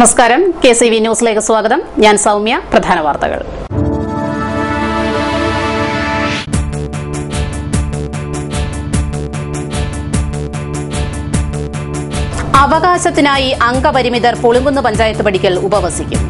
നമസ്കാരം, KCV ന്യൂസിലേക്ക് സ്വാഗതം. ഞാൻ സൗമ്യ. പ്രധാന വാർത്തകൾ. അവകാശത്തിനായി അംഗപരിമിതർ പുളിങ്കുന്ന് പഞ്ചായത്ത് പടിക്കൽ ഉപവസിക്കും.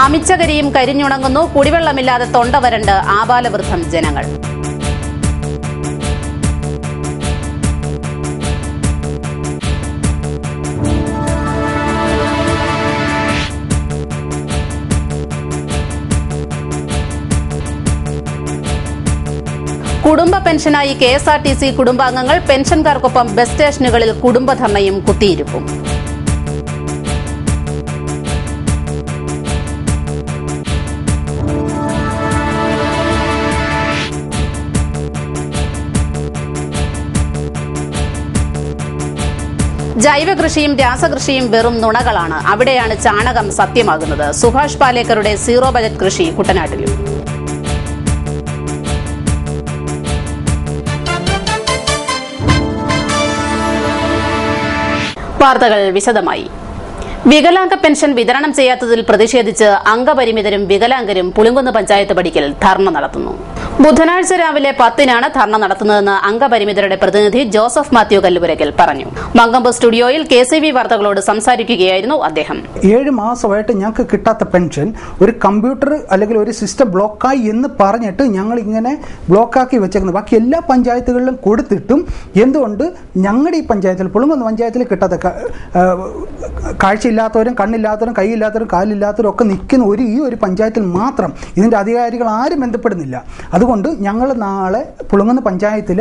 അമിച്ചകരിയും കരിഞ്ഞുണങ്ങുന്നു. കുടിവെള്ളമില്ലാതെ തൊണ്ട വരണ്ട് ആബാലവൃദ്ധം ജനങ്ങൾ. കുടുംബ പെൻഷനായി KSRTC കുടുംബാംഗങ്ങൾ. പെൻഷൻകാർക്കൊപ്പം ബസ് സ്റ്റേഷനുകളിൽ കുടുംബധർണയും കുത്തിയിരിപ്പും. ജൈവകൃഷിയും രാസകൃഷിയും വെറും നുണകളാണ്. അവിടെയാണ് ചാണകം സത്യമാകുന്നത്. സുഭാഷ് പാലേക്കറുടെ സീറോ ബജറ്റ് കൃഷി കുട്ടനാട്ടിലും. വാർത്തകൾ വിശദമായി. വികലാംഗ പെൻഷൻ വിതരണം ചെയ്യാത്തതിൽ പ്രതിഷേധിച്ച് അംഗപരിമിതരും വികലാംഗരും പുളിങ്കുന്ന് പഞ്ചായത്ത് പടിക്കൽ ധർണ നടത്തുന്നു. ബുധനാഴ്ച രാവിലെ 10-നാണ് ധർണ നടത്തുന്നതെന്ന് അംഗപരിമിതരുടെ പ്രതിനിധി ജോസഫ് മാത്യു കല്ലുപുരയ്ക്കൽ പറഞ്ഞു. മങ്കമ്പ് സ്റ്റുഡിയോയിൽ KCV വാർത്തകളോട് സംസാരിക്കുകയായിരുന്നു അദ്ദേഹം. 7 മാസമായിട്ട് ഞങ്ങൾക്ക് കിട്ടാത്ത പെൻഷൻ ഒരു കമ്പ്യൂട്ടർ അല്ലെങ്കിൽ ഒരു സിസ്റ്റം ബ്ലോക്കായി എന്ന് പറഞ്ഞിട്ട് ഞങ്ങൾ ഇങ്ങനെ ബ്ലോക്കാക്കി വെച്ചേക്കുന്നത്. ബാക്കി എല്ലാ പഞ്ചായത്തുകളിലും കൊടുത്തിട്ടും എന്തുകൊണ്ട് ഞങ്ങളുടെ ഈ പഞ്ചായത്തിൽ പുളിങ്കുന്ന് പഞ്ചായത്തിൽ കിട്ടാത്ത കാഴ്ചയില്ലാത്തവരും കണ്ണില്ലാത്തവരും കൈയില്ലാത്തവരും കാലില്ലാത്തവരും ഒക്കെ നിൽക്കുന്ന ഈ ഒരു പഞ്ചായത്തിൽ മാത്രം ഇതിൻ്റെ അധികാരികൾ ആരും ബന്ധപ്പെടുന്നില്ല. അതുകൊണ്ട് ഞങ്ങൾ നാളെ പുളിങ്കുന്ന് പഞ്ചായത്തിൽ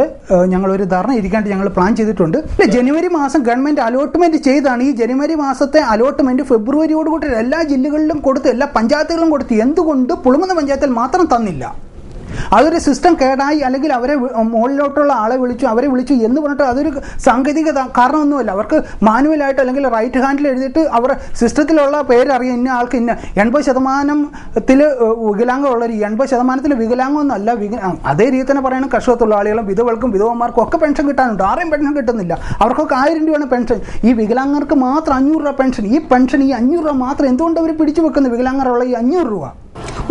ഞങ്ങളൊരു ധർണ ഇരിക്കാണ്ട് ഞങ്ങൾ പ്ലാൻ ചെയ്തിട്ടുണ്ട്. ജനുവരി മാസം ഗവൺമെൻറ് അലോട്ട്മെൻറ്റ് ചെയ്താണ്. ഈ ജനുവരി മാസത്തെ അലോട്ട്മെൻറ്റ് ഫെബ്രുവരിയോടുകൂടി എല്ലാ ജില്ലകളിലും കൊടുത്ത് എല്ലാ പഞ്ചായത്തുകളിലും കൊടുത്ത് എന്തുകൊണ്ട് പുളിങ്കുന്ന് പഞ്ചായത്തിൽ മാത്രം തന്നില്ല? അതൊരു സിസ്റ്റം കേടായി അല്ലെങ്കിൽ അവരെ മുകളിലോട്ടുള്ള ആളെ അവരെ വിളിച്ചു എന്ന് പറഞ്ഞിട്ട് അതൊരു സാങ്കേതിക കാരണമൊന്നുമല്ല. അവർക്ക് മാനുവലായിട്ട് അല്ലെങ്കിൽ റൈറ്റ് ഹാൻഡിൽ എഴുതിയിട്ട് അവരുടെ സിസ്റ്റത്തിലുള്ള പേരറിയാം. ഇന്ന ആൾക്ക് ഇന്ന 80% വികലാംഗമുള്ളവർ 80% വികലാംഗമൊന്നുമല്ല. അതേ രീതി തന്നെ പറയണം കർഷക തൊഴിലാളികളും വിധവകൾക്കും വിധവന്മാർക്കും ഒക്കെ പെൻഷൻ കിട്ടാനുണ്ട്. ആരെയും പെൻഷൻ കിട്ടുന്നില്ല. അവർക്കൊക്കെ 1000 രൂപയാണ് പെൻഷൻ. ഈ വികലാംഗർക്ക് മാത്രം 500 രൂപ പെൻഷൻ. ഈ 500 രൂപ മാത്രം എന്തുകൊണ്ട് അവർ പിടിച്ചു വെക്കുന്നു? വികലാംഗരുള്ള ഈ 500 രൂപ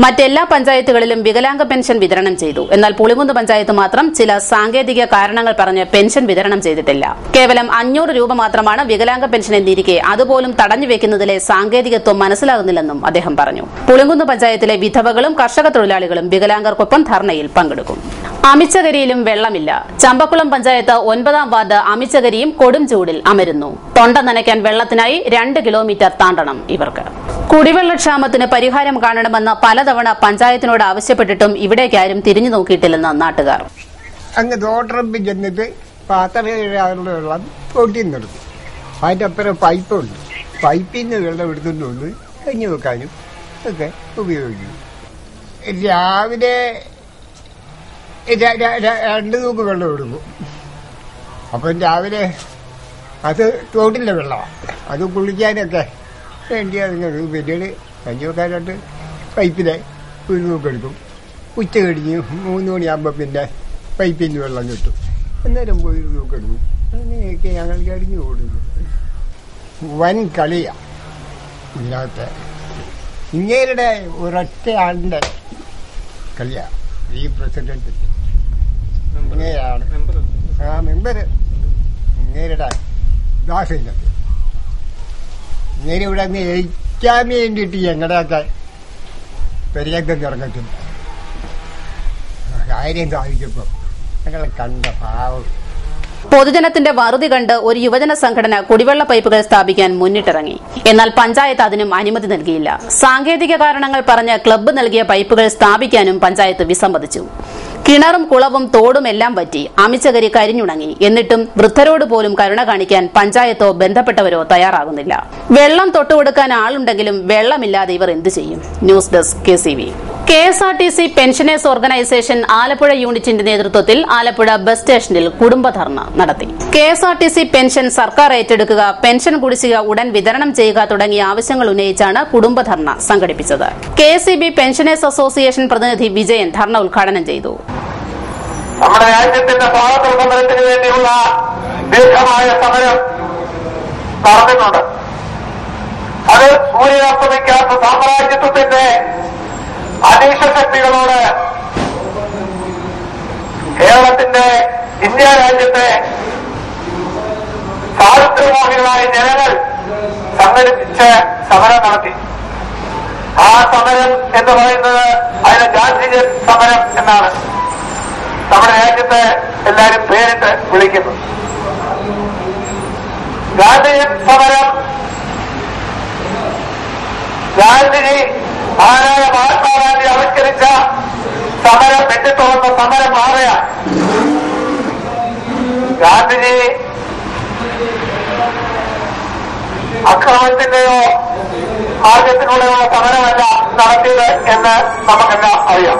മറ്റെല്ലാ പഞ്ചായത്തുകളിലും വികലാംഗ പെൻഷൻ വിതരണം ചെയ്തു. എന്നാൽ പുളിങ്കുന്ന് പഞ്ചായത്ത് മാത്രം ചില സാങ്കേതിക കാരണങ്ങൾ പറഞ്ഞ് പെൻഷൻ വിതരണം ചെയ്തിട്ടില്ല. കേവലം 500 രൂപ മാത്രമാണ് വികലാംഗ പെൻഷൻ എന്നിരിക്കെ അതുപോലും തടഞ്ഞുവെക്കുന്നതിലെ സാങ്കേതികത്വം മനസ്സിലാകുന്നില്ലെന്നും അദ്ദേഹം പറഞ്ഞു. പുളിങ്കുന്ന് പഞ്ചായത്തിലെ വിധവകളും കർഷക തൊഴിലാളികളും വികലാംഗർക്കൊപ്പം ധർണയിൽ പങ്കെടുക്കും. അമിച്ചകരിയിലും വെള്ളമില്ല. ചമ്പക്കുളം പഞ്ചായത്ത് 9-ാം വാർഡ് അമിച്ചകരിയും കൊടും ചൂടിൽ അമരുന്നു. തൊണ്ട നനയ്ക്കാൻ വെള്ളത്തിനായി 2 കിലോമീറ്റർ താണ്ടണം ഇവർക്ക്. കുടിവെള്ളക്ഷാമത്തിന് പരിഹാരം കാണണമെന്ന് പലതവണ പഞ്ചായത്തിനോട് ആവശ്യപ്പെട്ടിട്ടും ഇവിടേക്കാരും തിരിഞ്ഞു നോക്കിയിട്ടില്ലെന്ന് നാട്ടുകാർ. അങ്ങ് തോട്ടറമ്പിൽ ചെന്നിട്ട് പാത്രയിലുള്ള വെള്ളം പൊട്ടി നിർത്തും. അതിൻ്റെ അപ്പുറം പൈപ്പുണ്ട്. പൈപ്പിൽ നിന്ന് വെള്ളം എടുത്തുകൊണ്ട് കഞ്ഞി വെക്കാനും ഒക്കെ ഉപയോഗിക്കും. രാവിലെ 2 തൂക്ക് വെള്ളം എടുക്കും. അപ്പം രാവിലെ അത് തോട്ടിലെ വെള്ളമാണ്. അത് കുളിക്കാനൊക്കെ വേണ്ടി അതിങ്ങോട്ട് പിന്നീട് കഞ്ഞി വെക്കാനായിട്ട് പൈപ്പിലെ 1 തൂക്ക് എടുക്കും. ഉച്ച കഴിഞ്ഞ് 3 മണിയാകുമ്പോൾ പിന്നെ പൈപ്പിൽ നിന്ന് വെള്ളം കിട്ടും. അന്നേരം പോയി 1 തൂക്ക് എടുക്കും. അങ്ങനെയൊക്കെ ഞങ്ങൾ കഴിഞ്ഞു കൊടുക്കും. വൻ കളിയാണ് ഇല്ലാത്ത ഇങ്ങേരുടെ ഒരൊറ്റ ആളിൻ്റെ കളിയാണ് ഈ പ്രസിഡന്റ്. ഇങ്ങനെയാണ് മെമ്പർ ഇങ്ങേരുടെ ദാസില്ലത്. ഇങ്ങനെ ഇവിടെ അങ്ങ് ജയിക്കാൻ വേണ്ടിയിട്ട് ഞങ്ങളുടെയൊക്കെ പെരിയക്കം ഇറങ്ങത്തില്ല. കാര്യം സാധിച്ചപ്പോൾ ഞങ്ങളെ കണ്ട പാവം. പൊതുജനത്തിന്റെ വറുതി കണ്ട് ഒരു യുവജന സംഘടന കുടിവെള്ള പൈപ്പുകൾ സ്ഥാപിക്കാൻ മുന്നിട്ടിറങ്ങി. എന്നാൽ പഞ്ചായത്ത് അതിനും അനുമതി നൽകിയില്ല. സാങ്കേതിക കാരണങ്ങൾ പറഞ്ഞ് ക്ലബ്ബ് നൽകിയ പൈപ്പുകൾ സ്ഥാപിക്കാനും പഞ്ചായത്ത് വിസമ്മതിച്ചു. കിണറും കുളവും തോടും എല്ലാം പറ്റി അമിച്ചകരി കരിഞ്ഞുണങ്ങി. എന്നിട്ടും വൃദ്ധരോട് പോലും കരുണ കാണിക്കാൻ പഞ്ചായത്തോ ബന്ധപ്പെട്ടവരോ തയ്യാറാകുന്നില്ല. വെള്ളം തൊട്ടുകൊടുക്കാൻ ആളുണ്ടെങ്കിലും വെള്ളമില്ലാതെ ഇവർ എന്തു ചെയ്യും? News desk KCV. KSRTC pensioners organisation Alappuzha യൂണിറ്റിന്റെ നേതൃത്വത്തിൽ ആലപ്പുഴ ബസ് സ്റ്റേഷനിൽ കുടുംബധർണ നടത്തി. KSRTC പെൻഷൻ സർക്കാർ ഏറ്റെടുക്കുക, പെൻഷൻ കുടിശ്ശിക ഉടൻ വിതരണം ചെയ്യുക തുടങ്ങിയ ആവശ്യങ്ങൾ ഉന്നയിച്ചാണ് കുടുംബധർണ സംഘടിപ്പിച്ചത്. KSEB പെൻഷനേഴ്സ് അസോസിയേഷൻ പ്രതിനിധി വിജയൻ ധർണ ഉദ്ഘാടനം ചെയ്തു. നമ്മുടെ രാജ്യത്തിന്റെ സ്വാതന്ത്ര്യ സമരത്തിന് വേണ്ടിയുള്ള ദീർഘമായ സമരം നടന്നിട്ടുണ്ട്. അത് സൂര്യാസ്തമിക്കാത്ത സാമ്രാജ്യത്വത്തിന്റെ അനീശ ശക്തികളോട് കേരളത്തിന്റെ ഇന്ത്യ രാജ്യത്തെ സ്വാതന്ത്ര്യമോഹികളായ ജനങ്ങൾ സംഘടിപ്പിച്ച് സമരം നടത്തി. ആ സമരം എന്ന് പറയുന്നത് അതിന് ഗാന്ധിജൻ സമരം എന്നാണ് നമ്മുടെ രാജ്യത്തെ എല്ലാവരും പേരിട്ട് വിളിക്കുന്നു. ഗാന്ധിജൻ സമരം ഗാന്ധിജി ആരായ മഹാത്മാഗാന്ധി ആവിഷ്കരിച്ച സമരം വെട്ടിത്തുറന്ന സമരം മാറുകയാണ്. ഗാന്ധിജി അക്രമത്തിന്റെയോ മാർഗത്തിലൂടെയോ സമരമല്ല നടത്തിയത് എന്ന് നമുക്കെല്ലാം അറിയാം.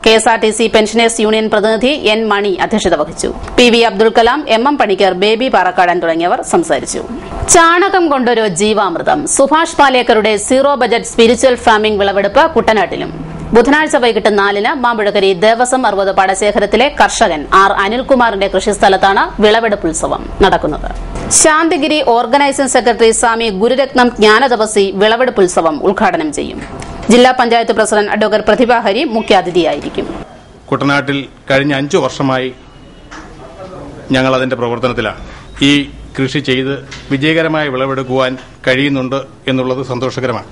KSRTC പെൻഷനേഴ്സ് യൂണിയൻ പ്രതിനിധി N മണി അധ്യക്ഷത വഹിച്ചു. PV അബ്ദുൽ കലാം, MM പണിക്കർ, ബേബി പാറക്കാടൻ തുടങ്ങിയവർ സംസാരിച്ചു. ചാണകം കൊണ്ടൊരു ജീവാമൃതം. സുഭാഷ് പാലേക്കറുടെ സീറോ ബജറ്റ് സ്പിരിച്വൽ ഫാമിംഗ് വിളവെടുപ്പ് കുട്ടനാട്ടിലും. ബുധനാഴ്ച വൈകിട്ട് 4-ന് മാമ്പുഴക്കരി ദേവസ്വം 60 പാടശേഖരത്തിലെ കർഷകൻ R അനിൽകുമാറിന്റെ കൃഷിസ്ഥലത്താണ് വിളവെടുപ്പ് ഉത്സവം നടക്കുന്നത്. ശാന്തിഗിരി ഓർഗനൈസിംഗ് സെക്രട്ടറി സ്വാമി ഗുരുരത്നം ജ്ഞാനതപസി വിളവെടുപ്പ് ഉത്സവം ഉദ്ഘാടനം ചെയ്യും. ജില്ലാ പഞ്ചായത്ത് പ്രസിഡന്റ് അഡ്വക്കേറ്റ് പ്രതിഭ ഹരി മുഖ്യാതിഥിയായിരിക്കും. കുട്ടനാട്ടിൽ കഴിഞ്ഞ 5 വർഷമായി ഞങ്ങൾ അതിന്റെ പ്രവർത്തനത്തിലാണ്. ഈ കൃഷി ചെയ്ത് വിജയകരമായി വിളവെടുക്കുവാൻ കഴിയുന്നുണ്ട് എന്നുള്ളത് സന്തോഷകരമാണ്.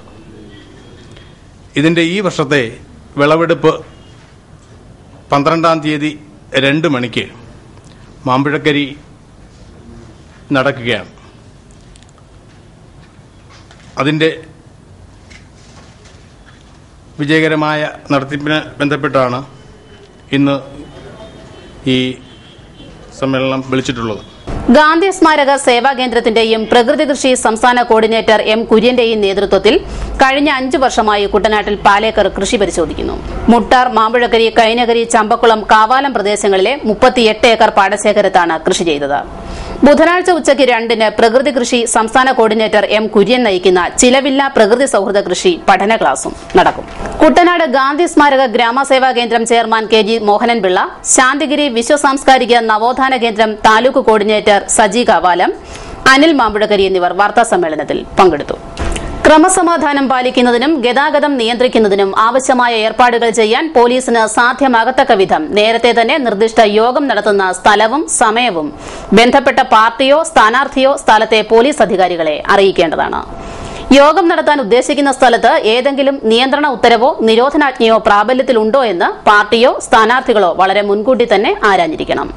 ഇതിന്റെ ഈ വർഷത്തെ വിളവെടുപ്പ് 12-ാം തീയതി 2 മണിക്ക് മാമ്പുഴക്കരി നടക്കുകയാണ്. അതിന്റെ വിജയകരമായ നടത്തിപ്പിന് ബന്ധപ്പെട്ടാണ് ഇന്ന് ഈ സമ്മേളനം വിളിച്ചിട്ടുള്ളത്. ഗാന്ധി സ്മാരക സേവാ കേന്ദ്രത്തിന്റെയും പ്രകൃതി കൃഷി സംസ്ഥാന കോർഡിനേറ്റർ M കുര്യന്റെയും നേതൃത്വത്തിൽ കഴിഞ്ഞ 5 വർഷമായി കുട്ടനാട്ടിൽ പാലേക്കർ കൃഷി പരിശോധിക്കുന്നു. മുട്ടാർ, മാമ്പുഴക്കരി, കൈനകരി, ചമ്പക്കുളം, കാവാലം പ്രദേശങ്ങളിലെ 38 ഏക്കർ പാടശേഖരത്താണ് കൃഷി ചെയ്തത്. ബുധനാഴ്ച ഉച്ചയ്ക്ക് 2-ന് പ്രകൃതി കൃഷി സംസ്ഥാന കോർഡിനേറ്റർ M കുര്യൻ നയിക്കുന്ന ചിലവില്ലാ പ്രകൃതി സൌഹൃദ കൃഷി പഠന ക്ലാസും നടക്കും. കുട്ടനാട് ഗാന്ധി സ്മാരക ഗ്രാമസേവാ കേന്ദ്രം ചെയർമാൻ KG മോഹനൻ പിള്ള, ശാന്തിഗിരി വിശ്വസാംസ്കാരിക നവോത്ഥാന കേന്ദ്രം താലൂക്ക് കോർഡിനേറ്റർ സജി കാവാലം, അനിൽ മാമ്പുഴക്കരി എന്നിവർ വാർത്താസമ്മേളനത്തിൽ പങ്കെടുത്തു. ക്രമസമാധാനം പാലിക്കുന്നതിനും ഗതാഗതം നിയന്ത്രിക്കുന്നതിനും ആവശ്യമായ ഏർപ്പാടുകൾ ചെയ്യാൻ പോലീസിന് സാധ്യമാകത്തക്ക വിധം നേരത്തെ തന്നെ നിർദ്ദിഷ്ട യോഗം നടത്തുന്ന സ്ഥലവും സമയവും ബന്ധപ്പെട്ട പാർട്ടിയോ സ്ഥാനാർത്ഥിയോ സ്ഥലത്തെ പോലീസ് അധികാരികളെ അറിയിക്കേണ്ടതാണ്. യോഗം നടത്താൻ ഉദ്ദേശിക്കുന്ന സ്ഥലത്ത് ഏതെങ്കിലും നിയന്ത്രണ ഉത്തരവോ നിരോധനാജ്ഞയോ പ്രാബല്യത്തിലുണ്ടോ എന്ന് പാർട്ടിയോ സ്ഥാനാർത്ഥികളോ വളരെ മുൻകൂട്ടി തന്നെ ആരാഞ്ഞിരിക്കണം.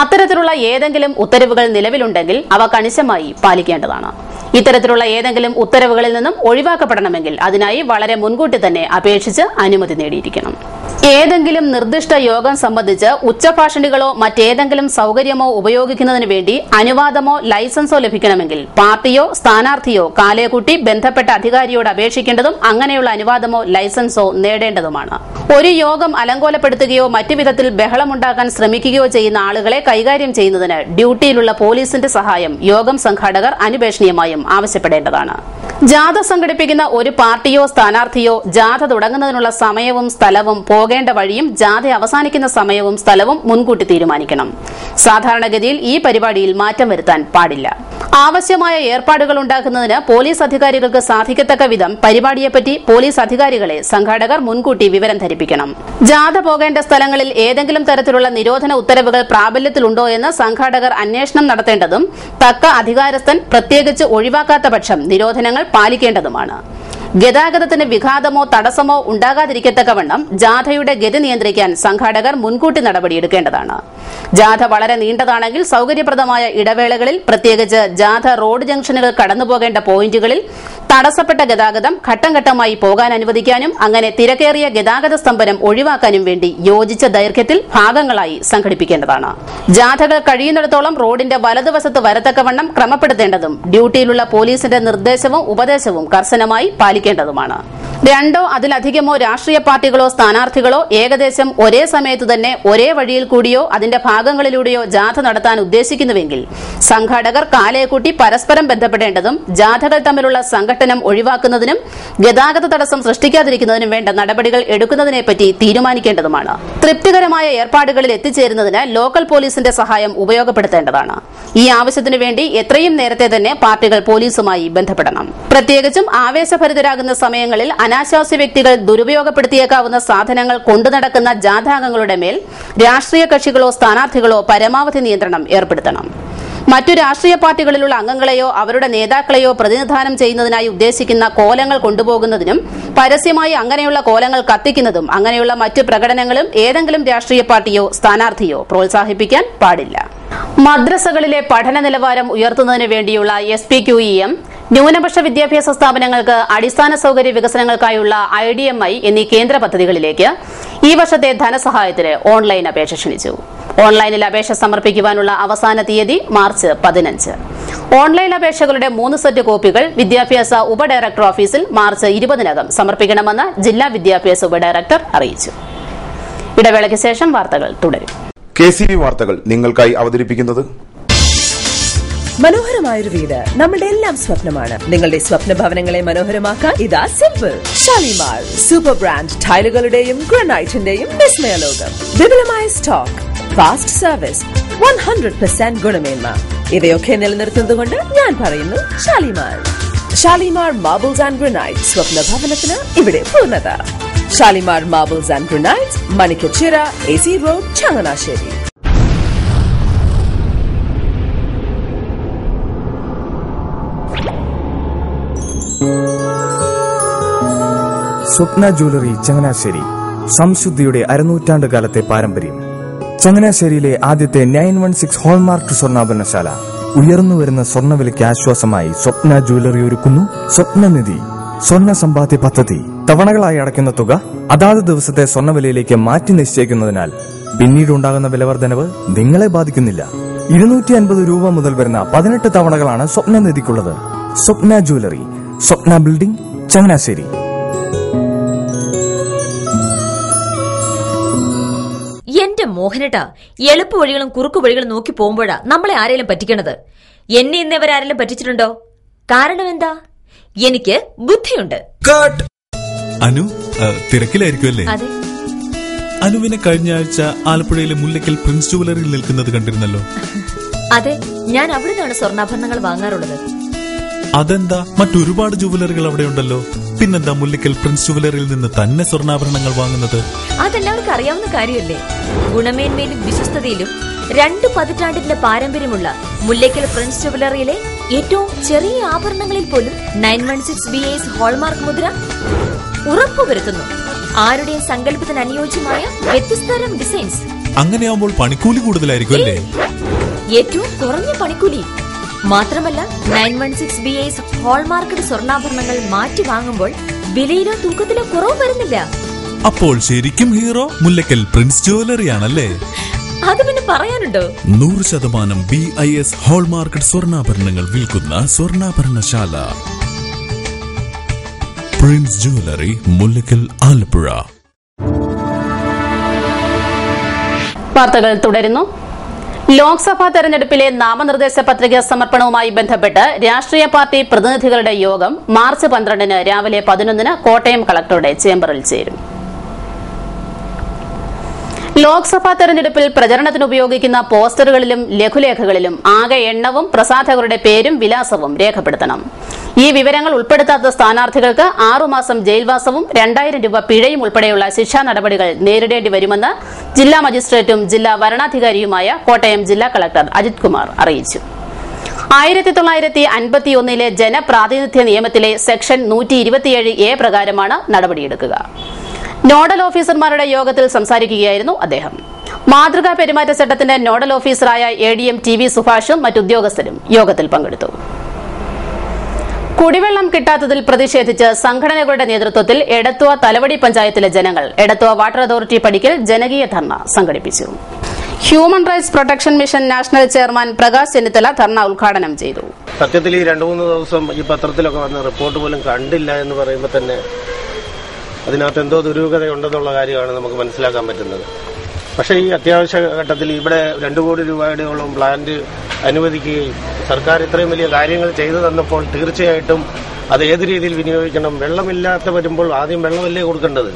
അത്തരത്തിലുള്ള ഏതെങ്കിലും ഉത്തരവുകൾ നിലവിലുണ്ടെങ്കിൽ അവ കണിശമായി പാലിക്കേണ്ടതാണ്. ഇത്തരത്തിലുള്ള ഏതെങ്കിലും ഉത്തരവുകളിൽ നിന്നും ഒഴിവാക്കപ്പെടണമെങ്കിൽ അതിനായി വളരെ മുൻകൂട്ടി തന്നെ അപേക്ഷിച്ച് അനുമതി നേടിയിരിക്കണം. ഏതെങ്കിലും നിർദ്ദിഷ്ട യോഗം സംബന്ധിച്ച് ഉച്ചഭാഷണികളോ മറ്റേതെങ്കിലും സൌകര്യമോ ഉപയോഗിക്കുന്നതിന് വേണ്ടി അനുവാദമോ ലൈസൻസോ ലഭിക്കണമെങ്കിൽ പാർട്ടിയോ സ്ഥാനാർത്ഥിയോ കാലേക്കൂട്ടി ബന്ധപ്പെട്ട അധികാരിയോട് അപേക്ഷിക്കേണ്ടതും അങ്ങനെയുള്ള അനുവാദമോ ലൈസൻസോ നേടേണ്ടതുമാണ്. ഒരു യോഗം അലങ്കോലപ്പെടുത്തുകയോ മറ്റു വിധത്തിൽ ബഹളമുണ്ടാക്കാൻ ശ്രമിക്കുകയോ ചെയ്യുന്ന ആളുകളെ കൈകാര്യം ചെയ്യുന്നതിന് ഡ്യൂട്ടിയിലുള്ള പോലീസിന്റെ സഹായം യോഗം സംഘാടകർ അനുപേക്ഷണീയമായും ആവശ്യപ്പെടേണ്ടതാണ്. ജാഥ സംഘടിപ്പിക്കുന്ന ഒരു പാർട്ടിയോ സ്ഥാനാർത്ഥിയോ ജാഥ തുടങ്ങുന്നതിനുള്ള സമയവും സ്ഥലവും പോകേണ്ട വഴിയും ജാഥ അവസാനിക്കുന്ന സമയവും സ്ഥലവും മുൻകൂട്ടി തീരുമാനിക്കണം. സാധാരണഗതിയിൽ ഈ പരിപാടിയിൽ മാറ്റം വരുത്താൻ പാടില്ല. ആവശ്യമായ ഏർപ്പാടുകൾ ഉണ്ടാക്കുന്നതിന് പോലീസ് അധികാരികൾക്ക് സാധിക്കത്തക്ക വിധം പരിപാടിയെപ്പറ്റി പോലീസ് അധികാരികളെ സംഘാടകർ മുൻകൂട്ടി വിവരം ധരിപ്പിക്കണം. ജാഥ പോകേണ്ട സ്ഥലങ്ങളിൽ ഏതെങ്കിലും തരത്തിലുള്ള നിരോധന ഉത്തരവുകൾ പ്രാബല്യത്തിലുണ്ടോ എന്ന് സംഘാടകർ അന്വേഷണം നടത്തേണ്ടതും തക്ക അധികാരസ്ഥൻ പ്രത്യേകിച്ച് ഒഴിവാക്കാത്ത പക്ഷം നിരോധനങ്ങൾ പാലിക്കേണ്ടതുമാണ്. ഗതാഗതത്തിന് വിഘാതമോ തടസ്സമോ ഉണ്ടാകാതിരിക്കത്തക്കവണ്ണം ജാഥയുടെ ഗതി നിയന്ത്രിക്കാൻ സംഘാടകർ മുൻകൂട്ടി നടപടിയെടുക്കേണ്ടതാണ്. ജാഥ വളരെ നീണ്ടതാണെങ്കിൽ സൌകര്യപ്രദമായ ഇടവേളകളിൽ, പ്രത്യേകിച്ച് ജാഥ റോഡ് ജംഗ്ഷനുകൾ കടന്നുപോകേണ്ട പോയിന്റുകളിൽ തടസ്സപ്പെട്ട ഗതാഗതം ഘട്ടം ഘട്ടമായി പോകാൻ അനുവദിക്കാനും അങ്ങനെ തിരക്കേറിയ ഗതാഗത സ്തംഭനം ഒഴിവാക്കാനും വേണ്ടി യോജിച്ച ദൈർഘ്യത്തിൽ ഭാഗങ്ങളായി സംഘടിപ്പിക്കേണ്ടതാണ്. ജാഥകൾ കഴിയുന്നിടത്തോളം റോഡിന്റെ വലതുവശത്ത് വരത്തക്കവണ്ണം ക്രമപ്പെടുത്തേണ്ടതും ഡ്യൂട്ടിയിലുള്ള പോലീസിന്റെ നിർദ്ദേശവും ഉപദേശവും കർശനമായി പാലിക്കേണ്ടതുമാണ്. രണ്ടോ അതിലധികമോ രാഷ്ട്രീയ പാർട്ടികളോ സ്ഥാനാർത്ഥികളോ ഏകദേശം ഒരേ സമയത്ത് തന്നെ ഒരേ വഴിയിൽ കൂടിയോ അതിന്റെ ഭാഗങ്ങളിലൂടെയോ ജാഥ നടത്താൻ ഉദ്ദേശിക്കുന്നുവെങ്കിൽ സംഘാടകർ കാലയെക്കൂട്ടി പരസ്പരം ബന്ധപ്പെടേണ്ടതും ജാഥകൾ തമ്മിലുള്ള സംഘട്ടനം ഒഴിവാക്കുന്നതിനും ഗതാഗത തടസ്സം സൃഷ്ടിക്കാതിരിക്കുന്നതിനും വേണ്ട നടപടികൾ എടുക്കുന്നതിനെപ്പറ്റി തീരുമാനിക്കേണ്ടതുമാണ്. തൃപ്തികരമായ ഏർപ്പാടുകളിൽ എത്തിച്ചേരുന്നതിന് ലോക്കൽ പോലീസിന്റെ സഹായം ഉപയോഗപ്പെടുത്തേണ്ടതാണ്. ഈ ആവശ്യത്തിനു വേണ്ടി എത്രയും നേരത്തെ തന്നെ പാർട്ടികൾ പോലീസുമായി ബന്ധപ്പെടണം. പ്രത്യേകിച്ചും ആവേശഭരിതരാകുന്ന സമയങ്ങളിൽ അനാശാസ്യ വ്യക്തികൾ ദുരുപയോഗപ്പെടുത്തിയേക്കാവുന്ന സാധനങ്ങൾ കൊണ്ടുനടക്കുന്ന ജാഥാംഗങ്ങളുടെ മേൽ രാഷ്ട്രീയ കക്ഷികളോ സ്ഥാനാർത്ഥികളോ പരമാവധി നിയന്ത്രണം ഏർപ്പെടുത്തണം. മറ്റു രാഷ്ട്രീയ പാർട്ടികളിലുള്ള അംഗങ്ങളെയോ അവരുടെ നേതാക്കളെയോ പ്രതിനിധാനം ചെയ്യുന്നതിനായി ഉദ്ദേശിക്കുന്ന കോലങ്ങൾ കൊണ്ടുപോകുന്നതിനും പരസ്യമായി അങ്ങനെയുള്ള കോലങ്ങൾ കത്തിക്കുന്നതും അങ്ങനെയുള്ള മറ്റു പ്രകടനങ്ങളും ഏതെങ്കിലും രാഷ്ട്രീയ പാർട്ടിയോ സ്ഥാനാർത്ഥിയോ പ്രോത്സാഹിപ്പിക്കാൻ പാടില്ല. മദ്രസകളിലെ പഠന നിലവാരം ഉയർത്തുന്നതിന് വേണ്ടിയുള്ള SPQEM, ന്യൂനപക്ഷ വിദ്യാഭ്യാസ സ്ഥാപനങ്ങൾക്ക് അടിസ്ഥാന സൌകര്യ വികസനങ്ങൾക്കായുള്ള IDMI എന്നീ കേന്ദ്ര പദ്ധതികളിലേക്ക് ഈ വർഷത്തെ ധനസഹായത്തിന് ഓൺലൈൻ അപേക്ഷ ക്ഷണിച്ചു. ഓൺലൈനിൽ അപേക്ഷ സമർപ്പിക്കുവാനുള്ള അവസാന തീയതി മാർച്ച് 15. ഓൺലൈൻ അപേക്ഷകളുടെ 3 സെറ്റ് കോപ്പികൾ വിദ്യാഭ്യാസ ഉപഡയറക്ടർ ഓഫീസിൽ മാർച്ച് 20-നകം സമർപ്പിക്കണമെന്ന് ജില്ലാ വിദ്യാഭ്യാസ ഉപഡയറക്ടർ അറിയിച്ചു. ഇടവേളയ്ക്ക് ശേഷം വാർത്തകൾ തുടരും. KCV വാർത്തകൾ നിങ്ങൾക്കായി അവതരിപ്പിക്കുന്നത് മനോഹരമായൊരു വീട് നമ്മുടെ എല്ലാം സ്വപ്നമാണ്. നിങ്ങളുടെ സ്വപ്ന ഭവനങ്ങളെ മനോഹരമാക്കാൻ ഇതാ സിമ്പിൾ ഷാലിമാർ സൂപ്പർ ബ്രാൻഡ് ടൈലുകളുടെയും ഗ്രാനൈറ്റിന്റെയും വിസ്മയ ലോകം. വിപുലമായ സ്റ്റോക്ക്, ഫാസ്റ്റ് സർവീസ്, 100% ഗുണമേന്മ ഇവയൊക്കെ നിലനിർത്തുന്നതുകൊണ്ട് ഞാൻ പറയുന്നു Shalimar. Shalimar marbles and granite, സ്വപ്ന ഭവനത്തിന് ഇവിടെ പൂർണ്ണത. Shalimar marbles and granite, Manikkachira, AC road, Changanassery. Swapna jewellery Changanassery, സംശുദ്ധിയുടെ അരനൂറ്റാണ്ട് കാലത്തെ പാരമ്പര്യം. ചങ്ങനാശ്ശേരിയിലെ ആദ്യത്തെ 916 ഹോൾമാർക്ക് സ്വർണ്ണാഭരണശാല. ഉയർന്നുവരുന്ന സ്വർണ്ണവിലയ്ക്ക് ആശ്വാസമായി സ്വപ്ന ജ്വല്ലറി ഒരുക്കുന്നു സ്വപ്നനിധി സ്വർണ്ണ സമ്പാദ്യ പദ്ധതി. തവണകളായി അടയ്ക്കുന്ന തുക അതാത് ദിവസത്തെ സ്വർണ്ണവിലയിലേക്ക് മാറ്റി നിശ്ചയിക്കുന്നതിനാൽ പിന്നീടുണ്ടാകുന്ന വിലവർദ്ധനവ് നിങ്ങളെ ബാധിക്കുന്നില്ല. 250 രൂപ മുതൽ വരുന്ന 18 തവണകളാണ് സ്വപ്നനിധിക്കുള്ളത്. സ്വപ്ന ജ്വല്ലറി, സ്വപ്ന ബിൽഡിംഗ്, ചങ്ങനാശ്ശേരി. എന്റെ മോഹനേട്ടാ, എളുപ്പ വഴികളും കുറുക്കു വഴികളും നോക്കി പോകുമ്പോഴാ നമ്മളെ ആരെങ്കിലും പറ്റിക്കണത്. എന്നെ ഇന്നവരാരെങ്കിലും പറ്റിച്ചിട്ടുണ്ടോ? കാരണം എന്താ? എനിക്ക് ബുദ്ധിയുണ്ട്. അനു തിരക്കിലായിരിക്കുമല്ലേ? അതെ. അനുവിനെ കഴിഞ്ഞ ആഴ്ച ആലപ്പുഴയിലെ മുല്ലയ്ക്കൽ പ്രിൻസ് ജുവലറിയിൽ നിൽക്കുന്നത് കണ്ടിരുന്നല്ലോ. അതെ, ഞാൻ അവിടെ നിന്നാണ് സ്വർണ്ണാഭരണങ്ങൾ വാങ്ങാറുള്ളത്. അതെന്താ, മറ്റൊരുപാട് ജുവലറികൾ അവിടെ ഉണ്ടല്ലോ. പിന്നെന്താ മുല്ലയ്ക്കൽ പ്രിൻസ് ജുവലറിയിൽ നിന്ന് തന്നെ സ്വർണ്ണാഭരണങ്ങൾ വാങ്ങുന്നത്? അതെല്ലാവർക്കും അറിയാവുന്ന കാര്യമല്ലേ. ഗുണമേന്മയിലും വിശ്വസ്തതയിലും 2 പതിറ്റാണ്ടിന്റെ പാരമ്പര്യമുള്ള മുല്ലയ്ക്കൽ പ്രിൻസ് ജുവലറിയിലെ ഏറ്റവും ചെറിയ ആഭരണങ്ങളിൽ പോലും 916 BIS ഹോൾമാർക്ക് മുദ്ര ഉറപ്പുവരുത്തുന്നു. ആരുടെയും സങ്കല്പത്തിന് അനുയോജ്യമായ വ്യത്യസ്തതരം ഡിസൈൻസ്. അങ്ങനെയാവുമ്പോൾ പണിക്കൂലി കൂടുതലായിരിക്കും അല്ലേ? ഏറ്റവും കുറഞ്ഞ പണിക്കൂലി. മാത്രമല്ല 916 BIS ഹോൾമാർക്കഡ് സ്വർണ്ണാഭരണങ്ങൾ മാറ്റി വാങ്ങുമ്പോൾ വിലയിലോ തൂക്കത്തിലോ കുറവ് വരുന്നില്ല. അപ്പോൾ ശരിക്കും ഹീറോ മുല്ലയ്ക്കൽ പ്രിൻസ് ജുവലറി ആണല്ലേ? അത് പിന്നെ പറയാനുണ്ടോ? 100% BIS ഹോൾമാർക്കഡ് സ്വർണ്ണാഭരണങ്ങൾ വിൽക്കുന്ന സ്വർണ്ണാഭരണശാല പ്രിൻസ് ജുവലറി, മുല്ലയ്ക്കൽ, ആലപ്പുഴ. വാർത്തകൾ തുടരുന്നു. ലോക്സഭാ തെരഞ്ഞെടുപ്പിലെ നാമനിർദ്ദേശ പത്രിക സമർപ്പണവുമായി ബന്ധപ്പെട്ട് രാഷ്ട്രീയ പാർട്ടി പ്രതിനിധികളുടെ യോഗം മാർച്ച് 12 രാവിലെ 11 കോട്ടയം കളക്ടറുടെ ചേംബറിൽ ചേരും. ലോക്സഭാ തെരഞ്ഞെടുപ്പിൽ പ്രചരണത്തിന് ഉപയോഗിക്കുന്ന പോസ്റ്ററുകളിലും ലഘുലേഖകളിലും ആകെ എണ്ണവും പ്രസാധകരുടെ പേരും വിലാസവും രേഖപ്പെടുത്തണം. ഈ വിവരങ്ങൾ ഉൾപ്പെടുത്താത്ത സ്ഥാനാർത്ഥികൾക്ക് 6 മാസം ജയിൽവാസവും 2000 രൂപ പിഴയും ഉൾപ്പെടെയുള്ള ശിക്ഷാ നടപടികൾ നേരിടേണ്ടി വരുമെന്ന് ജില്ലാ മജിസ്ട്രേറ്റും ജില്ലാ വരണാധികാരിയുമായ കോട്ടയം ജില്ലാ കളക്ടർ അജിത് കുമാർ അറിയിച്ചു. 1951 ജനപ്രാതിനിധ്യ നിയമത്തിലെ സെക്ഷൻ 127A പ്രകാരമാണ് നടപടിയെടുക്കുക. നോഡൽ ഓഫീസർമാരുടെ യോഗത്തിൽ സംസാരിക്കുകയായിരുന്നു അദ്ദേഹം. മാതൃകാ പെരുമാറ്റച്ചട്ടത്തിന്റെ നോഡൽ ഓഫീസറായ ADM TV സുഭാഷും മറ്റുദ്യോഗസ്ഥരും യോഗത്തിൽ പങ്കെടുത്തു. കുടിവെള്ളം കിട്ടാത്തതിൽ പ്രതിഷേധിച്ച് സംഘടനകളുടെ നേതൃത്വത്തിൽ എടത്വ തലവടി പഞ്ചായത്തിലെ ജനങ്ങൾ എടത്വ വാട്ടർ അതോറിറ്റി പടിക്കൽ ജനകീയ ധർണ സംഘടിപ്പിച്ചു. Human rights protection mission national chairman Prakash Chennithala dharna ഉദ്ഘാടനം ചെയ്തു. സത്യത്തിൽ ഈ 2-3 ദിവസം ഈ പത്രത്തിലൊക്കെ വന്ന റിപ്പോർട്ട് പോലും കണ്ടില്ല എന്ന് പറയുമ്പോൾ തന്നെ അതിനകത്ത് എന്തോ ദുരൂഹതയുണ്ടെന്നുള്ള കാര്യമാണ് നമുക്ക് മനസ്സിലാക്കാൻ പറ്റുന്നത്. പക്ഷേ ഈ അത്യാവശ്യ ഘട്ടത്തിൽ ഇവിടെ 2 കോടി രൂപയുടെയോളം പ്ലാന്റ് അനുവദിക്കുകയും സർക്കാർ ഇത്രയും വലിയ കാര്യങ്ങൾ ചെയ്തു തന്നപ്പോൾ തീർച്ചയായിട്ടും അത് ഏത് രീതിയിൽ വിനിയോഗിക്കണം? വെള്ളമില്ലാത്ത വരുമ്പോൾ ആദ്യം വെള്ളമല്ലേ കൊടുക്കേണ്ടത്?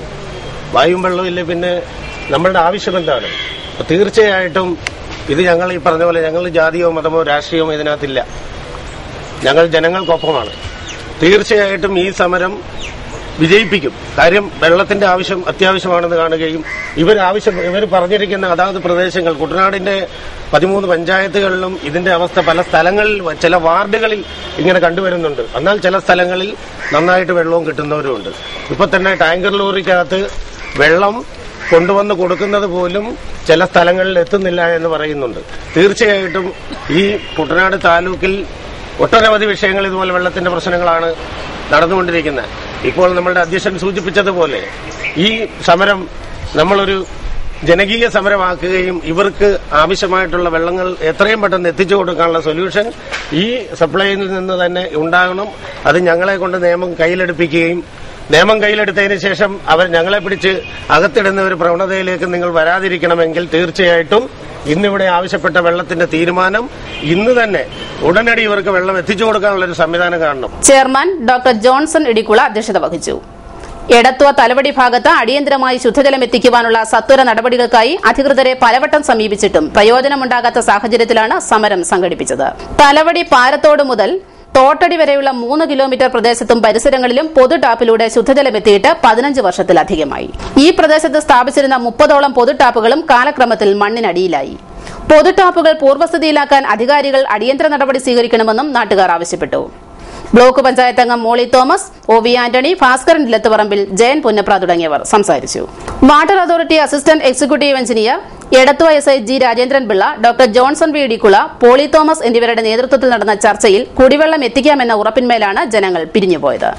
വായും വെള്ളമില്ലേ പിന്നെ നമ്മളുടെ ആവശ്യം എന്താണ്? തീർച്ചയായിട്ടും ഇത് ഞങ്ങൾ ഈ പറഞ്ഞ പോലെ ഞങ്ങൾ ജാതിയോ മതമോ രാഷ്ട്രീയമോ ഇതിനകത്തില്ല. ഞങ്ങൾ ജനങ്ങൾക്കൊപ്പമാണ്. തീർച്ചയായിട്ടും ഈ സമരം വിജയിപ്പിക്കും. കാര്യം വെള്ളത്തിന്റെ ആവശ്യം അത്യാവശ്യമാണെന്ന് കാണുകയും ഇവർ പറഞ്ഞിരിക്കുന്ന അതാത് പ്രദേശങ്ങൾ കുട്ടനാടിന്റെ 13 പഞ്ചായത്തുകളിലും ഇതിന്റെ അവസ്ഥ പല സ്ഥലങ്ങളിൽ ചില വാർഡുകളിൽ ഇങ്ങനെ കണ്ടുവരുന്നുണ്ട്. എന്നാൽ ചില സ്ഥലങ്ങളിൽ നന്നായിട്ട് വെള്ളവും കിട്ടുന്നവരുമുണ്ട്. ഇപ്പൊ തന്നെ ടാങ്കർ ലോറിക്കകത്ത് വെള്ളം കൊണ്ടുവന്ന് കൊടുക്കുന്നത് പോലും ചില സ്ഥലങ്ങളിൽ എത്തുന്നില്ല എന്ന് പറയുന്നുണ്ട്. തീർച്ചയായിട്ടും ഈ കുട്ടനാട് താലൂക്കിൽ ഒട്ടനവധി വിഷയങ്ങൾ ഇതുപോലെ വെള്ളത്തിന്റെ പ്രശ്നങ്ങളാണ് നടന്നുകൊണ്ടിരിക്കുന്നത്. ഇപ്പോൾ നമ്മളുടെ അധ്യക്ഷൻ സൂചിപ്പിച്ചതുപോലെ ഈ സമരം നമ്മളൊരു ജനകീയ സമരമാക്കുകയും ഇവർക്ക് ആവശ്യമായിട്ടുള്ള വെള്ളങ്ങൾ എത്രയും പെട്ടെന്ന് എത്തിച്ചു കൊടുക്കാനുള്ള സൊല്യൂഷൻ ഈ സപ്ലൈയിൽ നിന്ന് തന്നെ ഉണ്ടാകണം. അത് ഞങ്ങളെ കൊണ്ട് നിയമം കയ്യിലെടുപ്പിക്കുകയും നിയമം കയ്യിലെടുത്തതിന് ശേഷം അവർ ഞങ്ങളെ പിടിച്ച് അകത്തിടുന്ന ഒരു പ്രവണതയിലേക്ക് നിങ്ങൾ വരാതിരിക്കണമെങ്കിൽ തീർച്ചയായിട്ടും ഇന്നിവിടെ ആവശ്യപ്പെട്ട വെള്ളത്തിന്റെ തീരുമാനം ഇന്ന് തന്നെ ഉടനടി ഇവർക്ക് വെള്ളം എത്തിച്ചു കൊടുക്കാനുള്ള ഒരു സംവിധാനം കാണണം. ചെയർമാൻ ഡോക്ടർ ജോൺസൺ ഇടിക്കുള അധ്യക്ഷത വഹിച്ചു. എടത്വ തലവടി ഭാഗത്ത് അടിയന്തരമായി ശുദ്ധജലം എത്തിക്കുവാനുള്ള സത്വര നടപടികൾക്കായി അധികൃതരെ പലവട്ടം സമീപിച്ചിട്ടും പ്രയോജനമുണ്ടാകാത്ത സാഹചര്യത്തിലാണ് സമരം സംഘടിപ്പിച്ചത്. തലവടി പാരത്തോട് മുതൽ തോട്ടടി വരെയുള്ള 3 കിലോമീറ്റർ പ്രദേശത്തും പരിസരങ്ങളിലും പൊതു ടാപ്പിലൂടെ ശുദ്ധജലം എത്തിയിട്ട് 15 വർഷത്തിലധികമായി. ഈ പ്രദേശത്ത് സ്ഥാപിച്ചിരുന്ന 30ഓളം പൊതു ടാപ്പുകളും കാലക്രമത്തിൽ മണ്ണിനടിയിലായി. പൊതു ടാപ്പുകൾ പൂർവ്വസ്ഥിതിയിലാക്കാൻ അധികാരികൾ അടിയന്തര നടപടി സ്വീകരിക്കണമെന്നും നാട്ടുകാർ ആവശ്യപ്പെട്ടു. ബ്ലോക്ക് പഞ്ചായത്ത് അംഗം മോളി തോമസ്, OV ആന്റണി, ഭാസ്കരൻ ഇല്ലത്തുപറമ്പിൽ, ജയൻ പുന്നപ്ര തുടങ്ങിയവർ സംസാരിച്ചു. Water authority assistant executive engineer Edathua SI G Rajendran Pillai, doctor Johnson V Idikkula, Poly Thomas എന്നിവരുടെ നേതൃത്വത്തിൽ നടന്ന ചർച്ചയിൽ കുടിവെള്ളം എത്തിക്കാമെന്ന ഉറപ്പിന്മേലാണ് ജനങ്ങൾ പിരിഞ്ഞുപോയത്.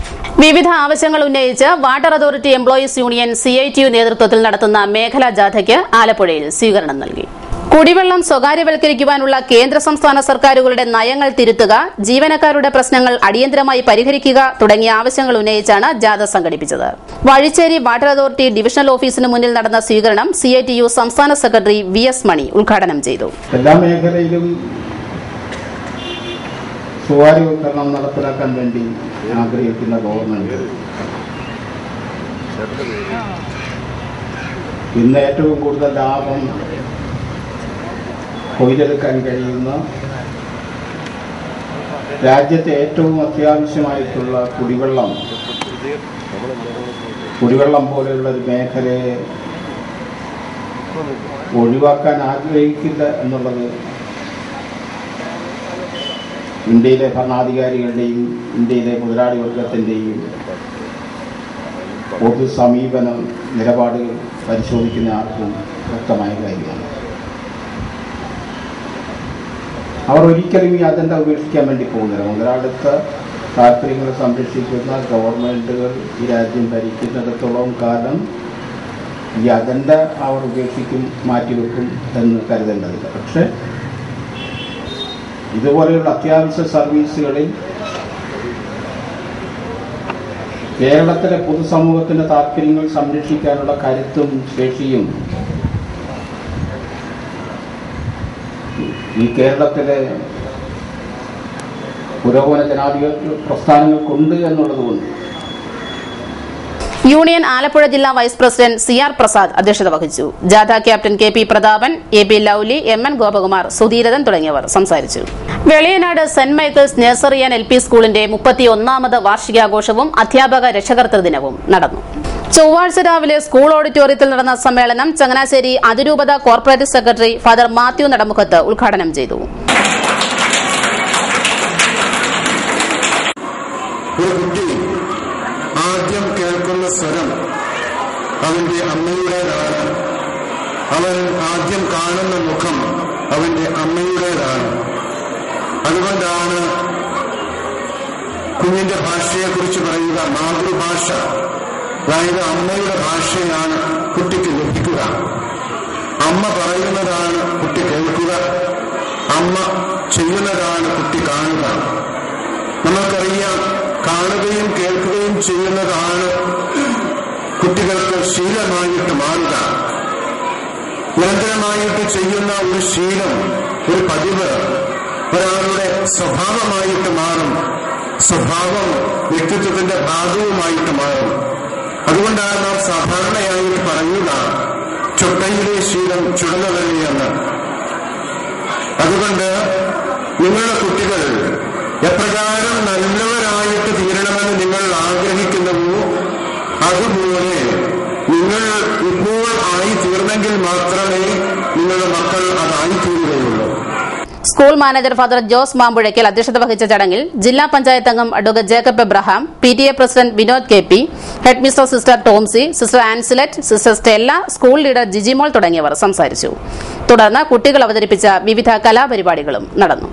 വിവിധ ആവശ്യങ്ങൾ ഉന്നയിച്ച് water authority employees union CITU നേതൃത്വത്തിൽ നടത്തുന്ന മേഖലാ ജാഥയ്ക്ക് ആലപ്പുഴയിൽ സ്വീകരണം നൽകി. കുടിവെള്ളം സ്വകാര്യവൽക്കരിക്കുവാനുള്ള കേന്ദ്ര സംസ്ഥാന സർക്കാരുകളുടെ നയങ്ങൾ തിരുത്തുക, ജീവനക്കാരുടെ പ്രശ്നങ്ങൾ അടിയന്തരമായി പരിഹരിക്കുക തുടങ്ങിയ ആവശ്യങ്ങൾ ഉന്നയിച്ചാണ് ജാഥ സംഘടിപ്പിച്ചത്. വഴിച്ചേരി വാട്ടർ അതോറിറ്റി ഡിവിഷണൽ ഓഫീസിന് മുന്നിൽ നടന്ന സ്വീകരണം CITU സംസ്ഥാന സെക്രട്ടറി VS മണി ഉദ്ഘാടനം ചെയ്തു. എല്ലാ മേഖലയിലും സ്വകാര്യവൽക്കരണം നടപ്പിലാക്കാൻ വേണ്ടി ആഗ്രഹിക്കുന്ന ഗവൺമെന്റ് ഇന്ന് ഏറ്റവും കൂടുതൽ ലാഭം കൊയ്തെടുക്കാൻ കഴിയുന്ന രാജ്യത്തെ ഏറ്റവും അത്യാവശ്യമായിട്ടുള്ള കുടിവെള്ളം പോലെയുള്ള ഒരു മേഖലയെ ഒഴിവാക്കാൻ ആഗ്രഹിക്കില്ല എന്നുള്ളത് ഇന്ത്യയിലെ ഭരണാധികാരികളുടെയും ഇന്ത്യയിലെ മുതലാളി വർഗത്തിൻ്റെയും പൊതു സമീപനം നിലപാടുകൾ പരിശോധിക്കുന്ന ആർക്കും വ്യക്തമായ കാര്യമാണ്. അവർ ഒരിക്കലും ഈ അജണ്ട ഉപേക്ഷിക്കാൻ വേണ്ടി പോകുന്നില്ല. മുതലാളിത്ത താല്പര്യങ്ങളെ സംരക്ഷിക്കുന്ന ഗവൺമെൻറ്റുകൾ ഈ രാജ്യം ഭരിക്കുന്നിടത്തോളം കാലം ഈ അജണ്ട അവർ ഉപേക്ഷിക്കും, മാറ്റിവെക്കും എന്ന് കരുതേണ്ടതില്ല. പക്ഷേ ഇതുപോലെയുള്ള അത്യാവശ്യ സർവീസുകളിൽ കേരളത്തിലെ പൊതുസമൂഹത്തിൻ്റെ താല്പര്യങ്ങൾ സംരക്ഷിക്കാനുള്ള കരുത്തും ശേഷിയും ഈ കേരളത്തിലെ പുരോഗമന ജനാധിപത്യ പ്രസ്ഥാനങ്ങൾക്കുണ്ട് എന്നുള്ളതുകൊണ്ട് യൂണിയൻ ആലപ്പുഴ ജില്ലാ വൈസ് പ്രസിഡന്റ് CR പ്രസാദ് അധ്യക്ഷത വഹിച്ചു. ജാഥ captain KP Prathapan, AP Lovely, MN Gopakumar, Sudheerathan തുടങ്ങിയവർ സംസാരിച്ചു. Veliyanad saint Michael's nursery and LP സ്കൂളിന്റെ 31ാമത് വാർഷികാഘോഷവും അധ്യാപക രക്ഷകർതൃ ദിനവും നടന്നു. ചൊവ്വാഴ്ച രാവിലെ സ്കൂൾ ഓഡിറ്റോറിയത്തിൽ നടന്ന സമ്മേളനം ചങ്ങനാശ്ശേരി അതിരൂപത കോർപ്പറേറ്റ് സെക്രട്ടറി ഫാദർ മാത്യു നടമുഖത്ത് ഉദ്ഘാടനം ചെയ്തു. ആദ്യം കേൾക്കുന്ന സ്വരം അവന്റെ അമ്മയുടേതാണ്. അവൻ ആദ്യം കാണുന്ന മുഖം അവന്റെ അമ്മയുടേതാണ്. അതുകൊണ്ടാണ് കുഞ്ഞിന്റെ ഭാഷയെക്കുറിച്ച് പറയുക മാതൃഭാഷ, അതായത് അമ്മയുടെ ഭാഷയാണ് കുട്ടിക്ക് ലഭിക്കുക. അമ്മ പറയുന്നതാണ് കുട്ടി കേൾക്കുക, അമ്മ ചെയ്യുന്നതാണ് കുട്ടി കാണുക. നമ്മൾക്കറിയാം, കാണുകയും കേൾക്കുകയും ചെയ്യുന്നതാണ് കുട്ടികൾക്ക് ശീലമായിട്ട് മാറുക. നിരന്തരമായിട്ട് ചെയ്യുന്ന ഒരു ശീലം, ഒരു പതിവ് ഒരാളുടെ സ്വഭാവമായിട്ട് മാറും. സ്വഭാവം വ്യക്തിത്വത്തിന്റെ ഭാഗവുമായിട്ട് മാറും. അതുകൊണ്ടാണ് നാം സാധാരണയായിട്ട് പറയുക, ചൊട്ടയിലെ ശീലം ചുടലതന്നെയെന്ന്. അതുകൊണ്ട് നിങ്ങളുടെ കുട്ടികൾ എപ്രകാരം നല്ലവരായിട്ട് തീരണമെന്ന് നിങ്ങൾ ആഗ്രഹിക്കുന്നുവോ അതുപോലെ നിങ്ങൾ ഇപ്പോൾ ആയി തീർന്നെങ്കിൽ മാത്രമേ നിങ്ങളുടെ മക്കൾ അതായി തീരുകയുള്ളൂ. School manager father Jose Mampuzhakkal അധ്യക്ഷത വഹിച്ച ചടങ്ങിൽ ജില്ലാ പഞ്ചായത്ത് അംഗം advocate Jacob Abraham, PTA president Vinod KP, head mister sister Tomsy, sister Ancilette, sister Stella, school leader Jijimol തുടങ്ങിയവർ സംസാരിച്ചു. തുടർന്ന് കുട്ടികൾ അവതരിപ്പിച്ച വിവിധ കലാപരിപാടികളും നടന്നു.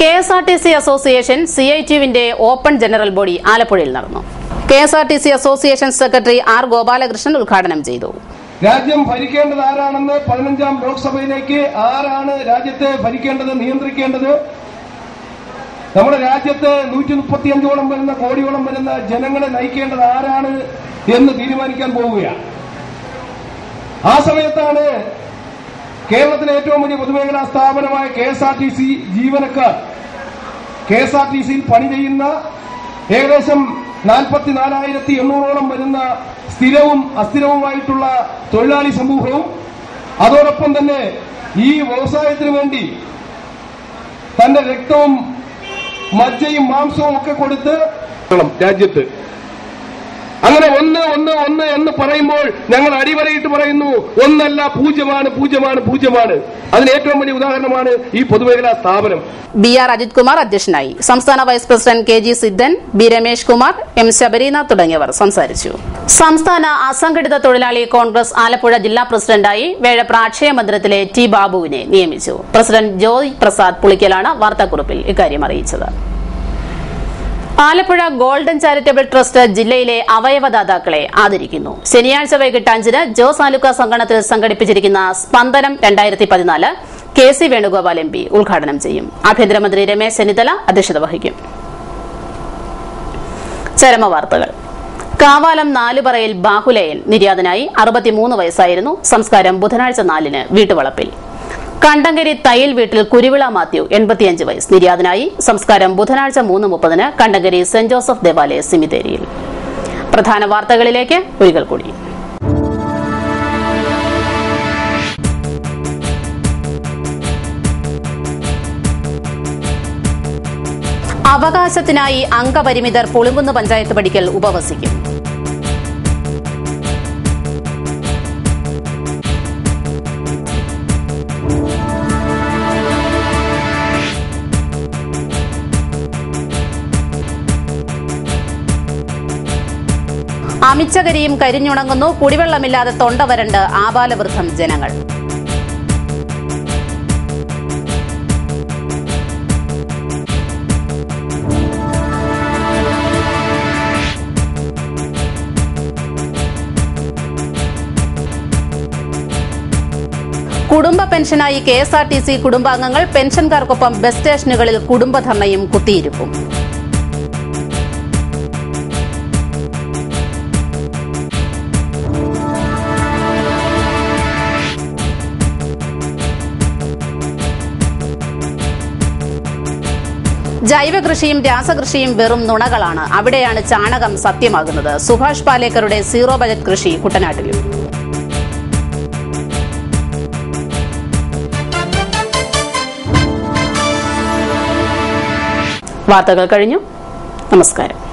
KSRTC അസോസിയേഷൻ CITUവിന്റെ ഓപ്പൺ ജനറൽ ബോഡി ആലപ്പുഴയിൽ നടന്നു. KSRTC association secretary R. Gopalakrishnan ഉദ്ഘാടനം ചെയ്തു. രാജ്യം ഭരിക്കേണ്ടത് ആരാണെന്ന് 15ാം ലോക്സഭയിലേക്ക് ആരാണ് രാജ്യത്തെ ഭരിക്കേണ്ടത്, നിയന്ത്രിക്കേണ്ടത്? നമ്മുടെ രാജ്യത്ത് 135ഓളം വരുന്ന കോടിയോളം വരുന്ന ജനങ്ങളെ നയിക്കേണ്ടത് ആരാണ് എന്ന് തീരുമാനിക്കാൻ പോവുകയാണ്. ആ സമയത്താണ് കേരളത്തിലെ ഏറ്റവും വലിയ പൊതുമേഖലാ സ്ഥാപനമായ KSRTC ജീവനക്കാർ, KSRTCയിൽ പണി ചെയ്യുന്ന ഏകദേശം 44,800ഓളം വരുന്ന സ്ഥിരവും അസ്ഥിരവുമായിട്ടുള്ള തൊഴിലാളി സമൂഹവും അതോടൊപ്പം തന്നെ ഈ വ്യവസായത്തിന് വേണ്ടി തന്റെ രക്തവും മജ്ജയും മാംസവും ഒക്കെ കൊടുത്ത് രാജ്യത്ത് അങ്ങനെ ഒന്ന് ഒന്ന് ഒന്ന് എന്ന് പറയുമ്പോൾ ഞങ്ങൾ അടിവരയിട്ട് പറയുന്നു, ഒന്നല്ല, പൂജ്യമാണ്, പൂജ്യമാണ്, പൂജ്യമാണ്. അതിന് ഏറ്റവും വലിയ ഉദാഹരണമാണ് ഈ പൊതുമേഖലാ സ്ഥാപനം. BR അജിത് കുമാർ അധ്യക്ഷനായി. സംസ്ഥാന vice president KG Siddhan, B. Ramesh Kumar, M. Sabarinath തുടങ്ങിയവർ സംസാരിച്ചു. സംസ്ഥാന അസംഘടിത തൊഴിലാളി കോൺഗ്രസ് ആലപ്പുഴ ജില്ലാ പ്രസിഡന്റായി വേഴപ്ര അക്ഷയ മന്ദിരത്തിലെ T. ബാബുവിനെ നിയമിച്ചു. പ്രസിഡന്റ് ജോയ് പ്രസാദ് പുളിക്കലാണ് വാർത്താക്കുറിപ്പിൽ ഇക്കാര്യം അറിയിച്ചത്. ആലപ്പുഴ ഗോൾഡൻ ചാരിറ്റബിൾ ട്രസ്റ്റ് ജില്ലയിലെ അവയവദാതാക്കളെ ആദരിക്കുന്നു. ശനിയാഴ്ച വൈകിട്ട് 5-ന് ജോസ് ആലുക്കാസ് അങ്കണത്തിൽ സംഘടിപ്പിച്ചിരിക്കുന്ന സ്പന്ദനം 2014 KC വേണുഗോപാൽ MP ഉദ്ഘാടനം ചെയ്യും. ആഭ്യന്തരമന്ത്രി രമേശ് ചെന്നിത്തല അധ്യക്ഷത വഹിക്കും. ചരമവാർത്തകൾ. കാവാലം നാലുപറയിൽ ബാഹുലയൻ നിര്യാതനായി. 63 വയസ്സായിരുന്നു. സംസ്കാരം ബുധനാഴ്ച 4-ന് വീട്ടുവളപ്പിൽ. കണ്ടങ്കരി തയ്യിൽ വീട്ടിൽ കുരുവിള മാത്യു 85 വയസ്സ് നിര്യാതനായി. സംസ്കാരം ബുധനാഴ്ച 3:30-ന് കണ്ടങ്കരി സെന്റ് ജോസഫ് ദേവാലയ സിമിത്തേരിയിൽ. പ്രധാന വാർത്തകളിലേക്ക് ഒരിക്കൽ കൂടി. അവകാശത്തിനായി അംഗപരിമിതർ പുളിങ്കുന്ന് പഞ്ചായത്ത് പടിക്കൽ ഉപവസിക്കും. അമിച്ചകരിയും കരിഞ്ഞുണങ്ങുന്നു. കുടിവെള്ളമില്ലാതെ തൊണ്ട വരണ്ട് ആബാലവൃദ്ധം ജനങ്ങൾ. കുടുംബ പെൻഷനായി KSRTC കുടുംബാംഗങ്ങൾ. പെൻഷൻകാർക്കൊപ്പം ബസ് സ്റ്റേഷനുകളിൽ കുടുംബധർണയും കുത്തിയിരിപ്പും. ജൈവകൃഷിയും രാസകൃഷിയും വെറും നുണകളാണ്. അവിടെയാണ് ചാണകം സത്യമാകുന്നത്. സുഭാഷ് പാലേക്കറുടെ സീറോ ബജറ്റ് കൃഷി കുട്ടനാട്ടിലും. വാർത്തകൾ കഴിഞ്ഞു. നമസ്കാരം.